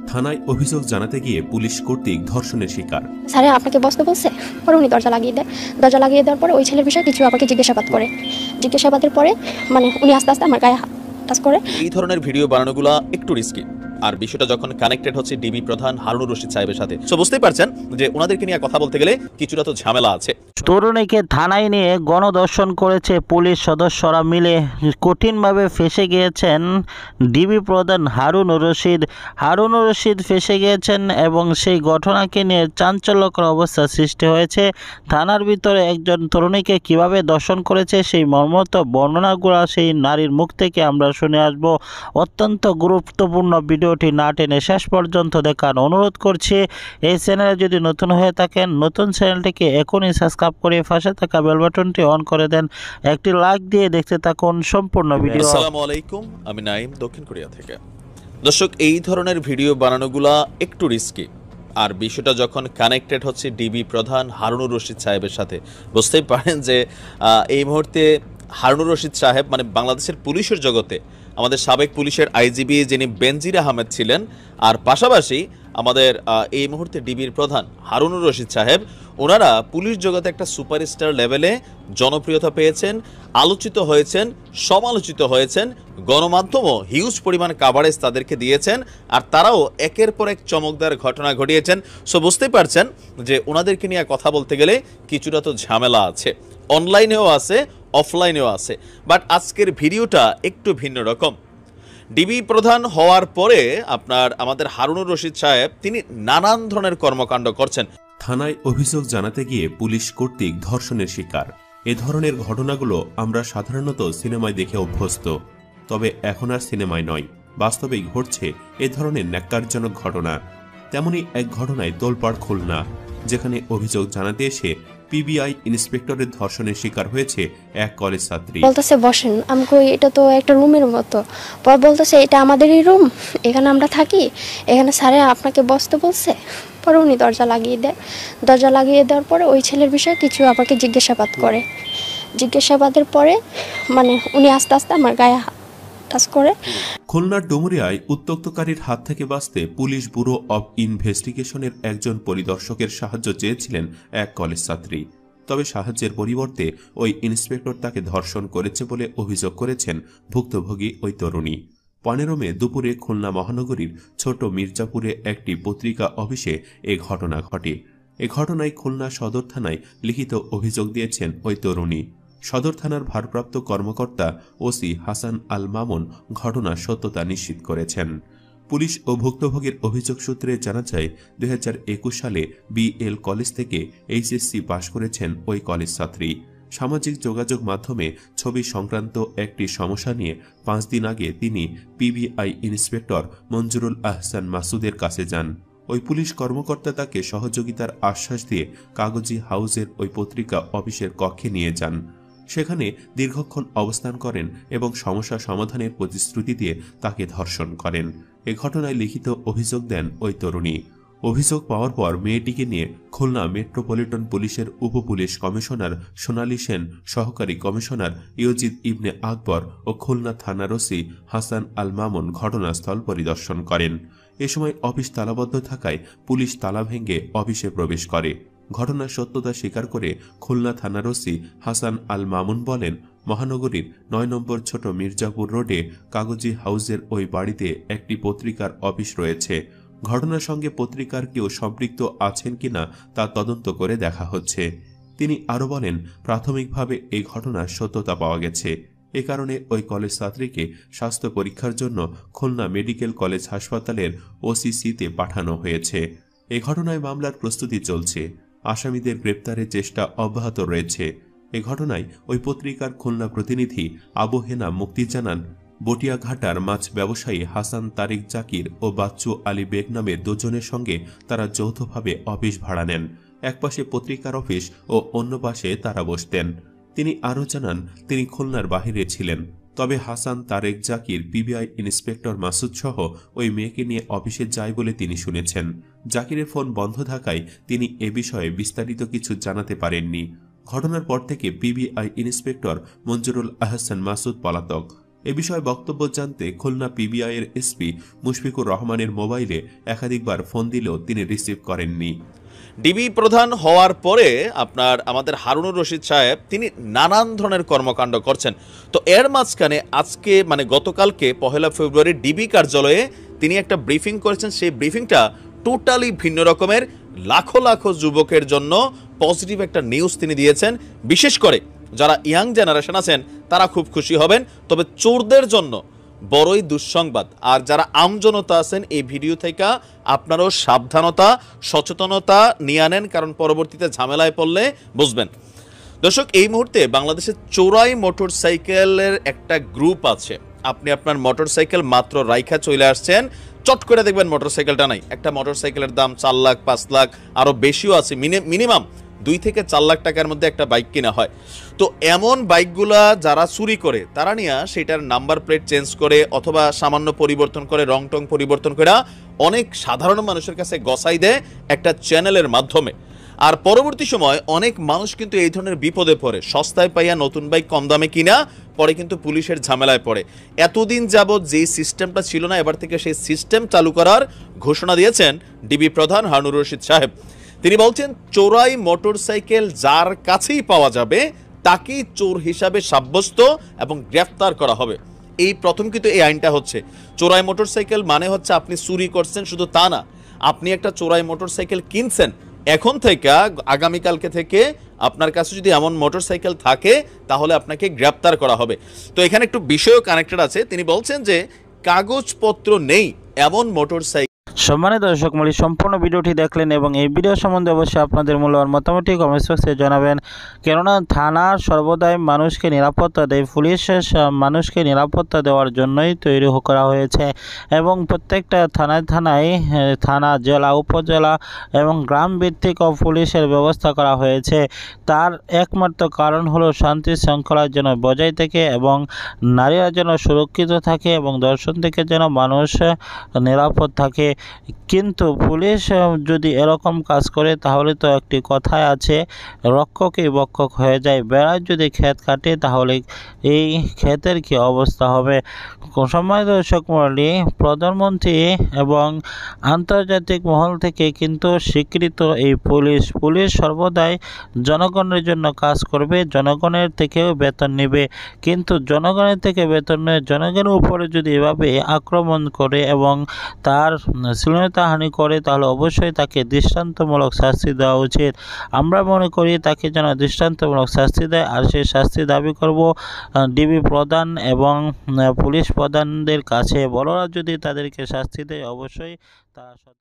থানায় অভিযোগ জানাতে গিয়ে পুলিশ কর্তৃক ধর্ষণের শিকার। স্যার আপনাকে বসতে বলছে, পরে উনি দরজা লাগিয়ে দেয়। দরজা লাগিয়ে দেওয়ার পরে ওই ছেলের বিষয়ে কিছু আমাকে জিজ্ঞাসাবাদ করে। জিজ্ঞাসাবাদের পরে উনি আস্তে আস্তে আমার গায়ে টাচ করে। এই ধরনের ভিডিও বানানোগুলো একটু রিস্কি, আর বিষয়টা যখন কানেক্টেড হচ্ছে ডিবি প্রধান হারুনুর রশিদ সাহেবের সাথে, তো বুঝতেই পারছেন যে ওনাদেরকে নিয়ে কথা বলতে গেলে কিছুটা তো ঝামেলা আছে। তরুণীকে থানায় নিয়ে গণধর্ষণ করেছে পুলিশ সদস্যরা মিলে। কঠিনভাবে ফেঁসে গিয়েছেন ডিবি প্রধান হারুনুর রশিদ। হারুনুর রশিদ ফেঁসে গিয়েছেন এবং সেই ঘটনাকে নিয়ে চাঞ্চল্যকর অবস্থা সৃষ্টি হয়েছে। থানার ভিতরে একজন তরুণীকে কিভাবে দর্শন করেছে সেই মর্মত বর্ণনাগুলো সেই নারীর মুখ থেকে আমরা শুনে আসব। অত্যন্ত গুরুত্বপূর্ণ ভিডিওটি না টেনে শেষ পর্যন্ত দেখার অনুরোধ করছি। এই চ্যানেলে যদি নতুন হয়ে থাকেন, নতুন চ্যানেলটিকে এখনই সাবস্ক্রাইব করে পাশে থাকা বেল বাটনটি অন করে দেন। একটি লাইক দিয়ে দেখতে থাকুন সম্পূর্ণ ভিডিও। আসসালামু আলাইকুম, আমি নাইম, দক্ষিণ কোরিয়া থেকে। দর্শক, এই ধরনের ভিডিও বানানোগুলা একটু রিস্কি, আর বিষয়টা যখন কানেক্টেড হচ্ছে ডিবি প্রধান হারুনুর রশিদ সাহেবের সাথে, বুঝতেই পারেন যে এই মুহূর্তে হারুনুর রশিদ সাহেব মানে বাংলাদেশের পুলিশের জগতে আমাদের সাবেক পুলিশের আইজিবি যিনি বেনজির আহমেদ ছিলেন, আর পাশাপাশি আমাদের এই মুহূর্তে ডিবির প্রধান হারুনুর রশিদ সাহেব, ওনারা পুলিশ জগতে একটা সুপারস্টার লেভেলে জনপ্রিয়তা পেয়েছেন, আলোচিত হয়েছেন, সমালোচিত হয়েছেন। গণমাধ্যমও হিউজ পরিমাণ কাভারেজ তাদেরকে দিয়েছেন, আর তারাও একের পর এক চমকদার ঘটনা ঘটিয়েছেন। সো বুঝতেই পারছেন যে ওনাদেরকে নিয়ে কথা বলতে গেলে কিছুটা তো ঝামেলা আছে, অনলাইনেও আছে, অফলাইনেও আছে। বাট আজকের ভিডিওটা একটু ভিন্ন রকম। ডিবি প্রধান হওয়ার পরে আমাদের হারুনুর রশিদ সাহেব তিনি নানান ধরনের কর্মকাণ্ড করছেন। থানায় অভিযোগ জানাতে গিয়ে পুলিশ কর্তৃক ধর্ষণের শিকার। এ ধরনের ঘটনাগুলো আমরা সাধারণত সিনেমায় দেখে অভ্যস্ত, তবে এখন আর সিনেমায় নয়, বাস্তবেই ঘটছে এ ধরনের ন্যাক্কারজনক ঘটনা। তেমনি এক ঘটনায় তোলপাড় খুলনা, যেখানে অভিযোগ জানাতে এসে পিবিআই ইন্সপেক্টরের ধর্ষণের শিকার হয়েছে এক কলেজ ছাত্রী। বলতেছে বসেন, আমি কই এটা তো একটা রুমের মতো। পর বলতেছে এটা আমাদেরই রুম, এখানে আমরা থাকি, এখানে স্যারে আপনাকে বসতে বলছে। পরে উনি দরজা লাগিয়ে দেয়। দরজা লাগিয়ে দেওয়ার পরে ওই ছেলের বিষয়ে কিছু আমাকে জিজ্ঞাসাবাদ করে। জিজ্ঞাসাবাদের পরে উনি আস্তে আস্তে আমার গায়ে টাচ করে। খুলনার ডুমুরিয়ায় উত্ত্যক্তকারীর হাত থেকে বাঁচতে পুলিশ ব্যুরো অব ইনভেস্টিগেশনের একজন পরিদর্শকের সাহায্য চেয়েছিলেন এক কলেজ ছাত্রী। তবে সাহায্যের পরিবর্তে ওই ইন্সপেক্টর তাকে ধর্ষণ করেছে বলে অভিযোগ করেছেন ভুক্তভোগী ওই তরুণী। 15 মে দুপুরে খুলনা মহানগরীর ছোট মির্জাপুরে একটি পত্রিকা অফিসে এ ঘটনা ঘটে। এ ঘটনায় খুলনা সদর থানায় লিখিত অভিযোগ দিয়েছেন ওই তরুণী। সদর থানার ভারপ্রাপ্ত কর্মকর্তা ওসি হাসান আল মামুন ঘটনার সত্যতা নিশ্চিত করেছেন। পুলিশ ও ভুক্তভোগীর অভিযোগ সূত্রে জানা যায় 2021 সালে বিএল কলেজ থেকে এইচএসসি পাশ করেছেন ওই কলেজ ছাত্রী। সামাজিক যোগাযোগ মাধ্যমে ছবি সংক্রান্ত একটি সমস্যা নিয়ে 5 দিন আগে তিনি পিবিআই ইন্সপেক্টর মঞ্জুরুল আহসান মাসুদের কাছে যান। ওই পুলিশ কর্মকর্তা তাকে সহযোগিতার আশ্বাস দিয়ে কাগজি হাউসের ওই পত্রিকা অফিসের কক্ষে নিয়ে যান। সেখানে দীর্ঘক্ষণ অবস্থান করেন এবং সমস্যা সমাধানের প্রতিশ্রুতি দিয়ে তাকে ধর্ষণ করেন। এ ঘটনায় লিখিত অভিযোগ দেন ওই তরুণী। অভিযোগ পাওয়ার পর মেয়েটিকে নিয়ে খুলনা মেট্রোপলিটন পুলিশের উপপুলিশ কমিশনার সোনালী সেন, সহকারী কমিশনার ইয়োজিদ ইবনে আকবর ও খুলনা থানার ওসি হাসান আল মামুন ঘটনাস্থল পরিদর্শন করেন। এ সময় অফিস তালাবদ্ধ থাকায় পুলিশ তালা ভেঙে অফিসে প্রবেশ করে। ঘটনার সত্যতা স্বীকার করে খুলনা থানার ওসি হাসান আল মামুন বলেন, মহানগরীর 9 নম্বর ছোট মির্জাপুর রোডে কাগজি হাউসের ওই বাড়িতে একটি পত্রিকার অফিস রয়েছে। ঘটনার সঙ্গে পত্রিকার কেউ সম্পৃক্ত আছেন কিনা তা তদন্ত করে দেখা হচ্ছে। তিনি আরও বলেন, প্রাথমিকভাবে এই ঘটনার সত্যতা পাওয়া গেছে। এ কারণে ওই কলেজ ছাত্রীকে স্বাস্থ্য পরীক্ষার জন্য খুলনা মেডিকেল কলেজ হাসপাতালের ওসিসিতে পাঠানো হয়েছে। এ ঘটনায় মামলার প্রস্তুতি চলছে, আসামিদের গ্রেপ্তারের চেষ্টা অব্যাহত রয়েছে। এ ঘটনায় ওই পত্রিকার খুলনা প্রতিনিধি আবু হেনা মুক্তি জানান, বটিয়াঘাটার মাছ ব্যবসায়ী হাসান তারিক জাকির ও বাচ্চু আলী বেগ নামে দুজনের সঙ্গে তারা যৌথভাবে অফিস ভাড়া নেন। এক পাশে পত্রিকার অফিস ও অন্য পাশে তারা বসতেন। তিনি আরও জানান, তিনি খুলনার বাহিরে ছিলেন, তবে হাসান তারেক জাকির পিবিআই ইন্সপেক্টর মাসুদ সহ ওই মেয়েকে নিয়ে অফিসে যায় বলে তিনি শুনেছেন। জাকিরের ফোন বন্ধ থাকায় তিনি এ বিষয়ে বিস্তারিত কিছু জানাতে পারেননি। ঘটনার পর থেকে পিবিআই ইন্সপেক্টর মঞ্জুরুল আহসান মাসুদ পলাতক। এ বিষয়ে বক্তব্য জানতে খুলনা পিবিআইয়ের এসপি মুশফিকুর রহমানের মোবাইলে একাধিকবার ফোন দিলেও তিনি রিসিভ করেননি। ডিবি প্রধান হওয়ার পরে আমাদের হারুনুর রশিদ সাহেব তিনি নানান ধরনের কর্মকাণ্ড করছেন। তো এর মাঝখানে আজকে গতকালকে 1 ফেব্রুয়ারি ডিবি কার্যালয়ে তিনি একটা ব্রিফিং করেছেন। সেই ব্রিফিংটা টোটালি ভিন্ন রকমের, লাখো লাখো যুবকের জন্য পজিটিভ একটা নিউজ তিনি দিয়েছেন। বিশেষ করে যারা ইয়াং জেনারেশন আছেন তারা খুব খুশি হবেন, তবে চোরদের জন্য বড়ই দুঃসংবাদ। আর যারা আমজনতা আছেন এই ভিডিও থেকে আপনারাও সাবধানতা সচেতনতা নিয়ে আনেন, কারণ পরবর্তীতে ঝামেলায় পড়লে বুঝবেন। দর্শক, এই মুহূর্তে বাংলাদেশে চোরাই মোটরসাইকেলের একটা গ্রুপ আছে। আপনি আপনার মোটরসাইকেল মাত্র রাইখা চলে আসছেন, চট করে দেখবেন মোটরসাইকেলটা নাই। একটা মোটরসাইকেলের দাম 4 লাখ 5 লাখ আরও বেশিও আছে, মিনিমাম 2 থেকে 4 লাখ টাকার মধ্যে একটা বাইক কিনা হয়। তো এমন বাইকগুলা যারা চুরি করে তারা নিয়ে সেটার নাম্বার প্লেট চেঞ্জ করে অথবা সামান্য পরিবর্তন করে, রং টং পরিবর্তন করে অনেক সাধারণ মানুষের কাছে গসাই দেয় একটা চ্যানেলের মাধ্যমে। আর পরবর্তী সময় অনেক মানুষ কিন্তু এই ধরনের বিপদে পড়ে, সস্তায় পাইয়া নতুন বাইক কম দামে কিনা পরে কিন্তু পুলিশের ঝামেলায় পড়ে। এতদিন যাবৎ যে সিস্টেমটা ছিল না, এবার থেকে সেই সিস্টেম চালু করার ঘোষণা দিয়েছেন ডিবি প্রধান হারুনুর রশিদ সাহেব। তিনি বলছেন চোরাই মোটরসাইকেল যার কাছেই পাওয়া যাবে তাকেই চোর হিসাবে সাব্যস্ত এবং গ্রেফতার করা হবে। এই প্রথম কিন্তু এই আইনটা হচ্ছে। চোরাই মোটরসাইকেল মানে হচ্ছে আপনি চুরি করছেন শুধু তা না, আপনি একটা চোরাই মোটরসাইকেল কিনছেন, এখন থেকে আগামীকালকে থেকে আপনার কাছে যদি এমন মোটরসাইকেল থাকে তাহলে আপনাকে গ্রেফতার করা হবে। তো এখানে একটু বিষয়ও কানেক্টেড আছে। তিনি বলছেন যে কাগজপত্র নেই এমন মোটরসাইকেল। সম্মানিত দর্শক মণ্ডলী, সম্পূর্ণ ভিডিওটি দেখলেন এবং এই ভিডিও সম্বন্ধে অবশ্যই আপনাদের মূল্যবান মতামতটি কমেন্ট বক্সে জানাবেন। কেননা থানা সর্বদাই মানুষকে নিরাপত্তা দেয়, পুলিশ মানুষকে নিরাপত্তা দেওয়ার জন্যই তৈরি করা হয়েছে এবং প্রত্যেকটা থানা, জেলা, উপজেলা এবং গ্রাম ভিত্তিক পুলিশের ব্যবস্থা করা হয়েছে। তার একমাত্র কারণ হলো শান্তি শৃঙ্খলা যেন বজায় থাকে এবং নারীরা যেন সুরক্ষিত থাকে এবং দর্শন থেকে যেন মানুষ নিরাপদ থাকে। কিন্তু পুলিশ যদি এরকম কাজ করে তাহলে তো একটি কথাই আছে, রক্ষকই বক্ষক হয়ে যায়। বেড়ায় যদি ক্ষেত কাটে তাহলে এই ক্ষেতের কি অবস্থা হবে। সম্মানিত দর্শক মণ্ডলী, প্রধানমন্ত্রী এবং আন্তর্জাতিক মহল থেকে কিন্তু স্বীকৃত এই পুলিশ সর্বদাই জনগণের জন্য কাজ করবে, জনগণের থেকেও বেতন নেবে। কিন্তু জনগণের থেকে বেতন নেয়, জনগণের উপরে যদি এভাবে আক্রমণ করে এবং তার শ্লীলতাহানি করে তাহলে অবশ্যই তাকে দৃষ্টান্তমূলক শাস্তি দেওয়া উচিত। আমরা মনে করি তাকে যেন দৃষ্টান্তমূলক শাস্তি দেয়, আর সেই শাস্তি দাবি করব ডিবি প্রধান এবং পুলিশ প্রধানদের কাছে। বড়রা যদি তাদেরকে শাস্তি দেয় অবশ্যই তা